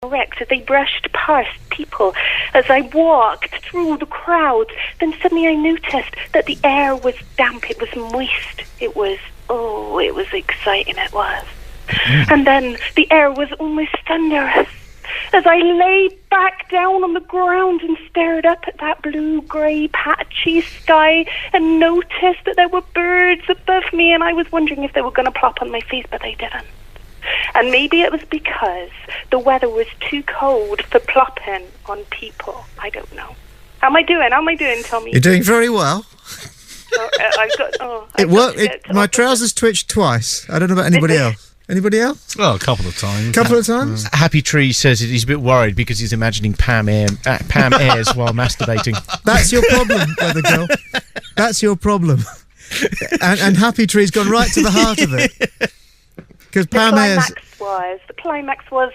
erect as they brushed past people as I walked through the crowds. Then suddenly I noticed that the air was damp, it was moist, it was exciting, it was. And then the air was almost thunderous as I lay back down on the ground and stared up at that blue-grey patchy sky and noticed that there were birds above me, and I was wondering if they were going to plop on my face, but they didn't. And maybe it was because the weather was too cold for plopping on people. I don't know. How am I doing, Tommy? You're doing very well. It worked. My trousers twitched twice. I don't know about anybody else. Anybody else? Oh, a couple of times. Couple of times? Happy Tree says he's a bit worried because he's imagining Pam Ayres while masturbating. That's your problem, Weather Girl. That's your problem. And Happy Tree's gone right to the heart of it. Because Pam Ayres... The climax was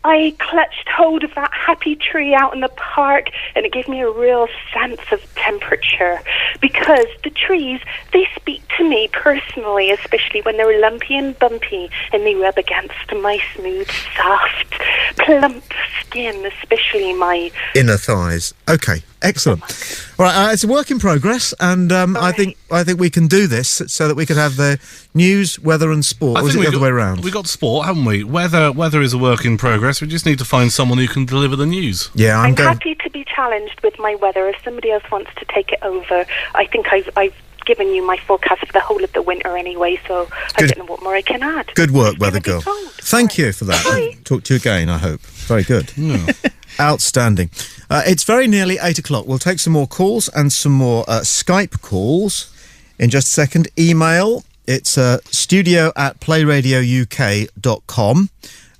I clutched hold of that happy tree out in the park, and it gave me a real sense of temperature, because the trees, they speak to me personally, especially when they're lumpy and bumpy and they rub against my smooth, soft, plump skin, especially my inner thighs. Okay, excellent. All right, it's a work in progress, and I think we can do this so that we can have the news, weather and sport. Or is it the other way around? We got sport, haven't we? Weather is a work in progress. We just need to find someone who can deliver the news. Yeah, I'm happy to be challenged with my weather. If somebody else wants to take it over, I think I've given you my forecast for the whole of the winter anyway, so I don't know what more I can add. Good work, Weather Girl. Thank you for that. Bye. Talk to you again, I hope. Very good. Yeah. Outstanding. It's very nearly 8 o'clock. We'll take some more calls and some more Skype calls in just a second. Email, it's studio@playradiouk.com.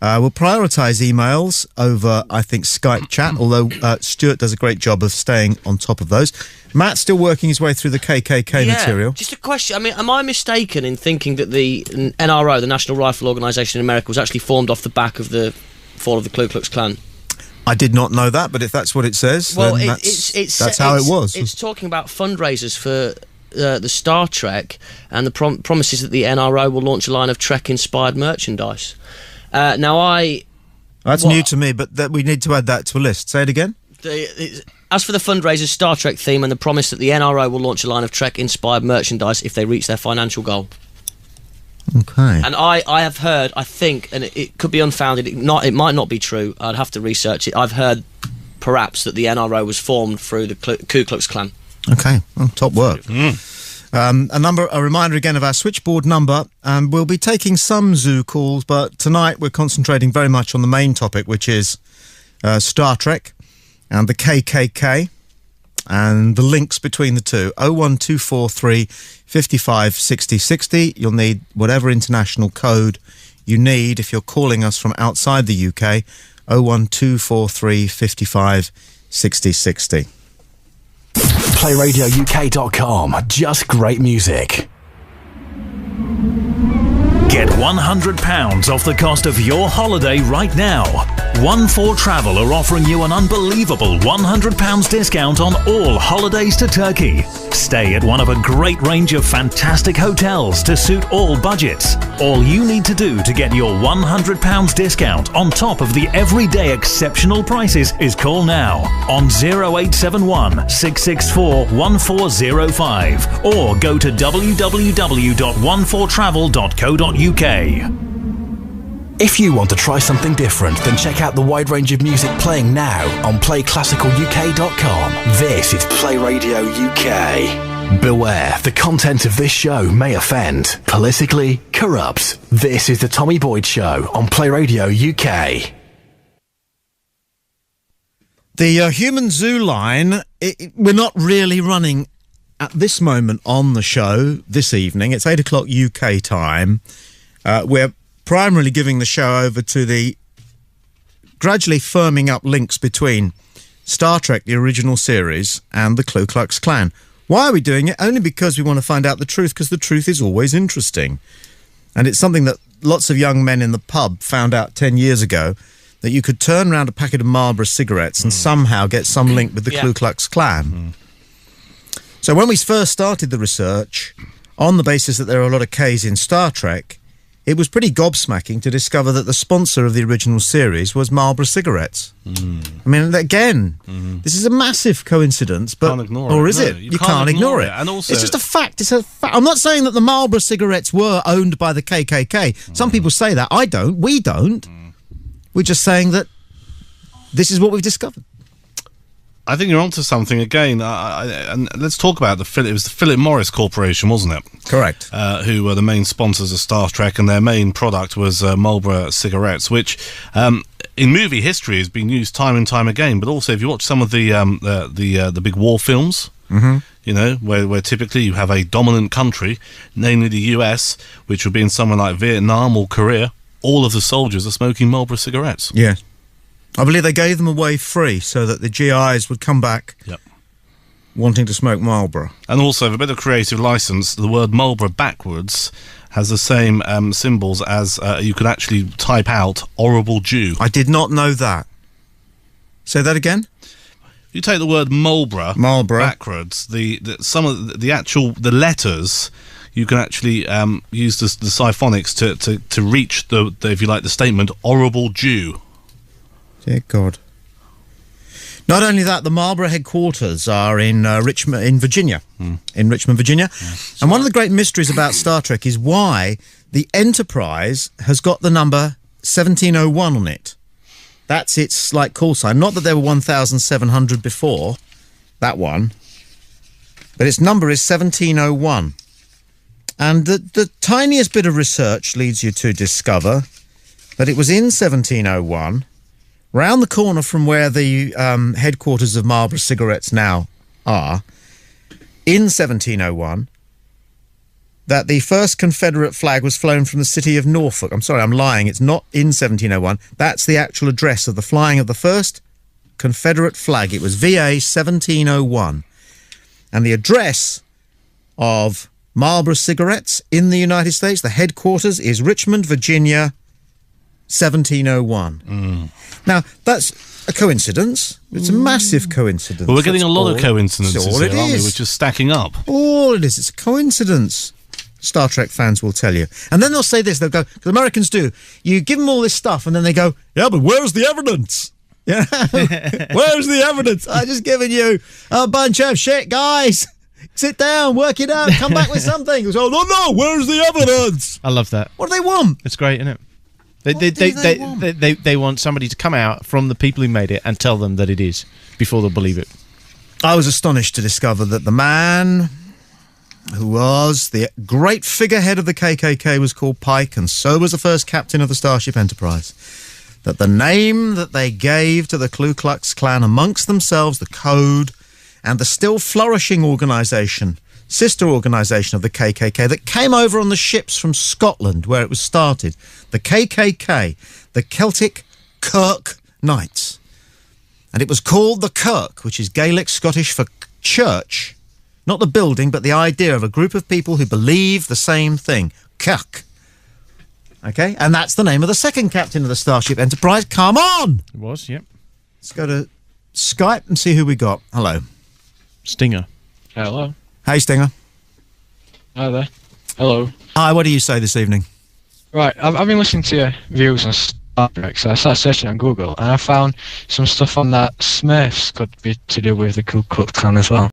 We'll prioritise emails over, I think, Skype chat, although Stuart does a great job of staying on top of those. Matt's still working his way through the KKK material. Just a question. I mean, am I mistaken in thinking that the NRO, the National Rifle Organisation in America, was actually formed off the back of the fall of the Ku Klux Klan? I did not know that, but if that's what it says, well, then that's how it was. It's talking about fundraisers for the Star Trek, and the promises that the NRO will launch a line of Trek-inspired merchandise. That's new to me, but we need to add that to a list. Say it again. As for the fundraiser's Star Trek theme and the promise that the NRO will launch a line of Trek-inspired merchandise if they reach their financial goal. Okay. And I have heard, I think, and it could be unfounded, it might not be true, I'd have to research it, I've heard perhaps that the NRO was formed through the Ku Klux Klan. Okay, well, top work. A reminder again of our switchboard number. We'll be taking some zoo calls, but tonight we're concentrating very much on the main topic, which is Star Trek and the KKK and the links between the two. 01243 55 60 60. You'll need whatever international code you need if you're calling us from outside the UK. 01243 55 60 60. playradiouk.com. Just great music. Get £100 off the cost of your holiday right now. 14Travel are offering you an unbelievable £100 discount on all holidays to Turkey. Stay at one of a great range of fantastic hotels to suit all budgets. All you need to do to get your £100 discount on top of the everyday exceptional prices is call now on 0871 664 1405 or go to www.14travel.co.uk. If you want to try something different, then check out the wide range of music playing now on playclassicaluk.com. This is Play Radio UK. Beware, the content of this show may offend, politically corrupt. This is the Tommy Boyd Show on Play Radio UK. The Human Zoo line, we're not really running at this moment on the show this evening. It's 8 o'clock UK time. We're primarily giving the show over to the gradually firming up links between Star Trek, the original series, and the Ku Klux Klan. Why are we doing it? Only because we want to find out the truth, because the truth is always interesting. And it's something that lots of young men in the pub found out 10 years ago, that you could turn around a packet of Marlboro cigarettes and somehow get some link with the Ku Klux Klan. So when we first started the research, on the basis that there are a lot of Ks in Star Trek, it was pretty gobsmacking to discover that the sponsor of the original series was Marlboro cigarettes. I mean, again, this is a massive coincidence, but Can't ignore or it. is No, it? you You can't can't ignore ignore it. it. And also- it's just a fact. It's a fact. I'm not saying that the Marlboro cigarettes were owned by the KKK. Some people say that. I don't. We don't. We're just saying that this is what we've discovered. I think you're onto something again. And let's talk about it was the Philip Morris Corporation, wasn't it? Correct. Who were the main sponsors of Star Trek, and their main product was Marlboro cigarettes, which in movie history has been used time and time again. But also, if you watch some of the big war films, you know, where typically you have a dominant country, namely the US, which would be in somewhere like Vietnam or Korea, all of the soldiers are smoking Marlboro cigarettes. Yeah. I believe they gave them away free so that the GIs would come back wanting to smoke Marlboro. And also, with a bit of creative license, the word Marlboro backwards has the same symbols as you could actually type out horrible Jew. I did not know that. Say that again? You take the word Marlboro backwards, some of the letters, you can actually use the siphonics to reach the if you like the statement horrible Jew. Dear God. Not only that, the Marlboro headquarters are in Richmond, in Virginia. In Richmond, Virginia. And one of the great mysteries about Star Trek is why the Enterprise has got the number 1701 on it. That's its like call sign. Not that there were 1,700 before that one, but its number is 1701. And the tiniest bit of research leads you to discover that it was in 1701, round the corner from where the headquarters of Marlboro Cigarettes now are, in 1701, that the first Confederate flag was flown from the city of Norfolk. I'm sorry, I'm lying. It's not in 1701. That's the actual address of the flying of the first Confederate flag. It was VA 1701. And the address of Marlboro Cigarettes in the United States, the headquarters, is Richmond, Virginia, 1701. Now, that's a coincidence. It's a massive coincidence. But we're getting a lot of That's coincidences all here, it aren't we? is. Which is stacking up. All it is. It's a coincidence. Star Trek fans will tell you. And then they'll say this. They'll go, because Americans do. You give them all this stuff, and then they go, yeah, but where's the evidence? Yeah, where's the evidence? I've just given you a bunch of shit, guys. Sit down, work it out, come back with something. Goes, oh, no, where's the evidence? I love that. What do they want? It's great, isn't it? What do They want somebody to come out from the people who made it and tell them that it is before they'll believe it. I was astonished to discover that the man who was the great figurehead of the KKK was called Pike, and so was the first captain of the Starship Enterprise. That the name that they gave to the Ku Klux Klan amongst themselves, the code, and the still flourishing organisation, sister organisation of the KKK, that came over on the ships from Scotland where it was started, the KKK, the Celtic Kirk Knights. And it was called the Kirk, which is Gaelic Scottish for church. Not the building, but the idea of a group of people who believe the same thing. Kirk. Okay? And that's the name of the second captain of the Starship Enterprise. Come on! It was, yep. Let's go to Skype and see who we got. Hello. Stinger. Hello. Hey, Stinger. Hi there. Hello. Hi, what do you say this evening? Right, I've been listening to your views on Star Trek, so I started searching on Google, and I found some stuff on that Smurfs could be to do with the Ku Klux Klan as well.